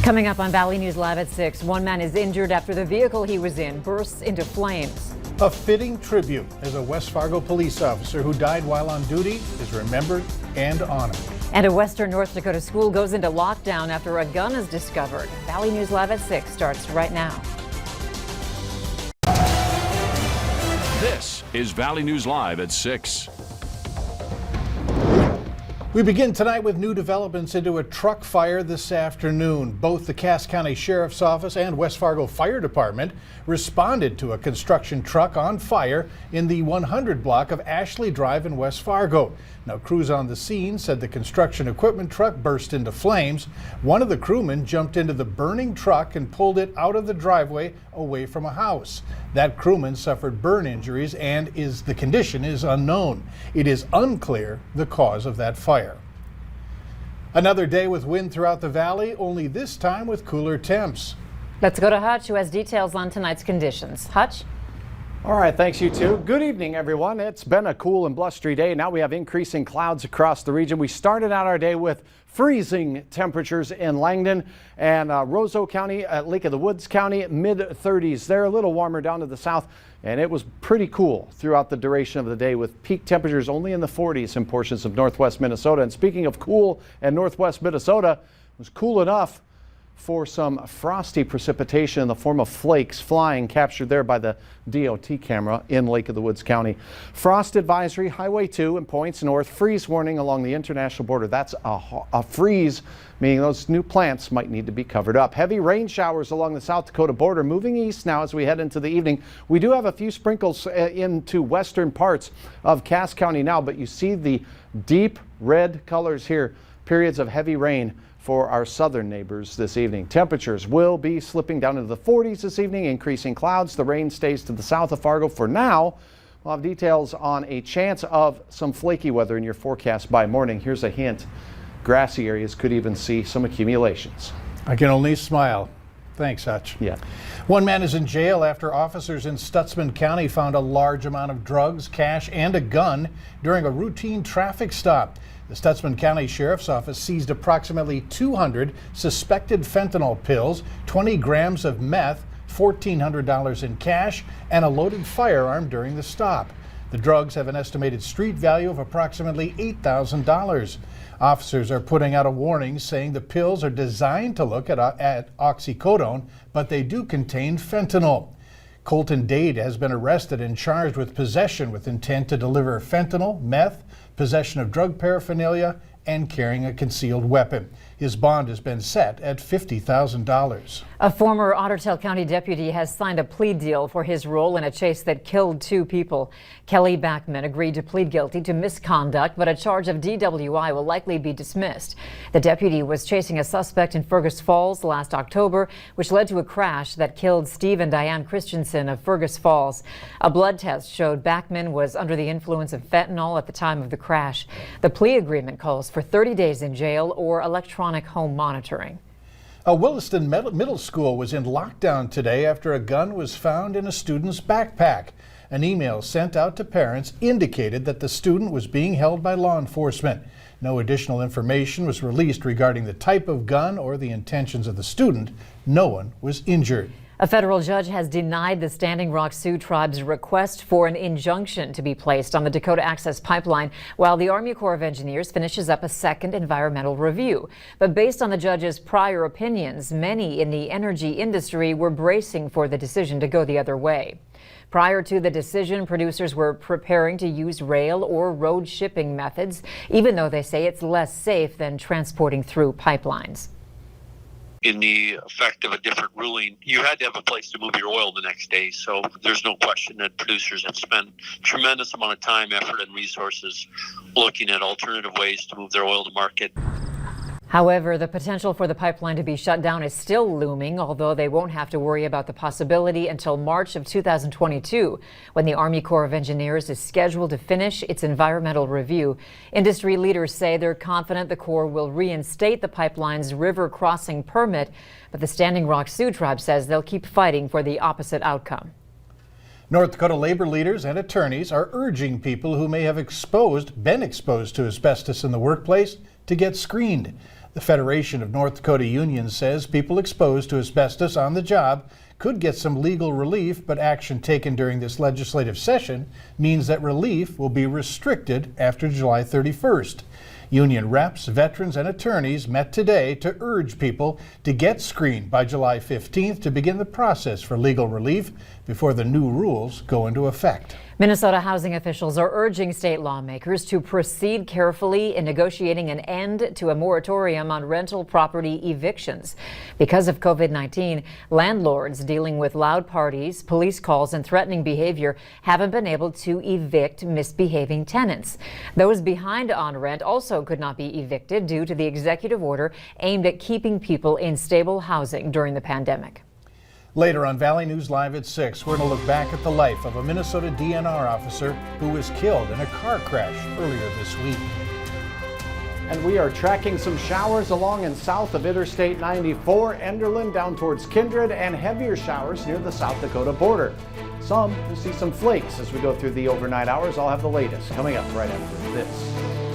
Coming up on Valley News Live at 6, one man is injured after the vehicle he was in bursts into flames. A fitting tribute as a West Fargo police officer who died while on duty is remembered and honored. And a western North Dakota school goes into lockdown after a gun is discovered. Valley News Live at 6 starts right now. This is Valley News Live at 6. We begin tonight with new developments into a truck fire this afternoon. Both the Cass County Sheriff's Office and West Fargo Fire Department responded to a construction truck on fire in the 100 block of Ashley Drive in West Fargo. Now, crews on the scene said the construction equipment truck burst into flames. One of the crewmen jumped into the burning truck and pulled it out of the driveway away from a house. That crewman suffered burn injuries and the condition is unknown. It is unclear the cause of that fire. Another day with wind throughout the valley, only this time with cooler temps. Let's go to Hutch, who has details on tonight's conditions. Hutch? All right, thanks you two. Good evening, everyone. It's been a cool and blustery day. Now we have increasing clouds across the region. We started out our day with freezing temperatures in Langdon and Roseau County, Lake of the Woods County, mid-30s. They're a little warmer down to the south, and it was pretty cool throughout the duration of the day with peak temperatures only in the 40s in portions of northwest Minnesota. And speaking of cool and northwest Minnesota, it was cool enough for some frosty precipitation in the form of flakes flying, captured there by the DOT camera in Lake of the Woods County. Frost advisory, Highway 2 and points north, freeze warning along the international border. That's a freeze, meaning those new plants might need to be covered up. Heavy rain showers along the South Dakota border, moving east now as we head into the evening. We do have a few sprinkles into western parts of Cass County now, but you see the deep red colors here, periods of heavy rain for our southern neighbors this evening. Temperatures will be slipping down into the 40s this evening, increasing clouds. The rain stays to the south of Fargo for now. We'll have details on a chance of some flaky weather in your forecast by morning. Here's a hint. Grassy areas could even see some accumulations. I can only smile. Thanks, Hutch. Yeah. One man is in jail after officers in Stutsman County found a large amount of drugs, cash, and a gun during a routine traffic stop. The Stutsman County Sheriff's Office seized approximately 200 suspected fentanyl pills, 20 grams of meth, $1,400 in cash, and a loaded firearm during the stop. The drugs have an estimated street value of approximately $8,000. Officers are putting out a warning saying the pills are designed to look at oxycodone, but they do contain fentanyl. Colton Dade has been arrested and charged with possession with intent to deliver fentanyl, meth, possession of drug paraphernalia, and carrying a concealed weapon. His bond has been set at $50,000. A former Ottertail County deputy has signed a plea deal for his role in a chase that killed 2 people. Kelly Backman agreed to plead guilty to misconduct, but a charge of DWI will likely be dismissed. The deputy was chasing a suspect in Fergus Falls last October, which led to a crash that killed Steve and Diane Christensen of Fergus Falls. A blood test showed Backman was under the influence of fentanyl at the time of the crash. The plea agreement calls for 30 days in jail or electronic home monitoring. A Williston Middle School was in lockdown today after a gun was found in a student's backpack. An email sent out to parents indicated that the student was being held by law enforcement. No additional information was released regarding the type of gun or the intentions of the student. No one was injured. A federal judge has denied the Standing Rock Sioux Tribe's request for an injunction to be placed on the Dakota Access Pipeline while the Army Corps of Engineers finishes up a second environmental review. But based on the judge's prior opinions, many in the energy industry were bracing for the decision to go the other way. Prior to the decision, producers were preparing to use rail or road shipping methods, even though they say it's less safe than transporting through pipelines. In the effect of a different ruling, you had to have a place to move your oil the next day. So there's no question that producers have spent a tremendous amount of time, effort, and resources looking at alternative ways to move their oil to market. However, the potential for the pipeline to be shut down is still looming, although they won't have to worry about the possibility until March of 2022, when the Army Corps of Engineers is scheduled to finish its environmental review. Industry leaders say they're confident the Corps will reinstate the pipeline's river crossing permit, but the Standing Rock Sioux Tribe says they'll keep fighting for the opposite outcome. North Dakota labor leaders and attorneys are urging people who may have been exposed to asbestos in the workplace to get screened. The Federation of North Dakota Unions says people exposed to asbestos on the job could get some legal relief, but action taken during this legislative session means that relief will be restricted after July 31st. Union reps, veterans, and attorneys met today to urge people to get screened by July 15th to begin the process for legal relief before the new rules go into effect. Minnesota housing officials are urging state lawmakers to proceed carefully in negotiating an end to a moratorium on rental property evictions. Because of COVID-19, landlords dealing with loud parties, police calls, and threatening behavior haven't been able to evict misbehaving tenants. Those behind on rent also could not be evicted due to the executive order aimed at keeping people in stable housing during the pandemic. Later on Valley News Live at 6, we're going to look back at the life of a Minnesota DNR officer who was killed in a car crash earlier this week. And we are tracking some showers along and south of Interstate 94, Enderlin down towards Kindred, and heavier showers near the South Dakota border. Some will see some flakes as we go through the overnight hours. I'll have the latest coming up right after this.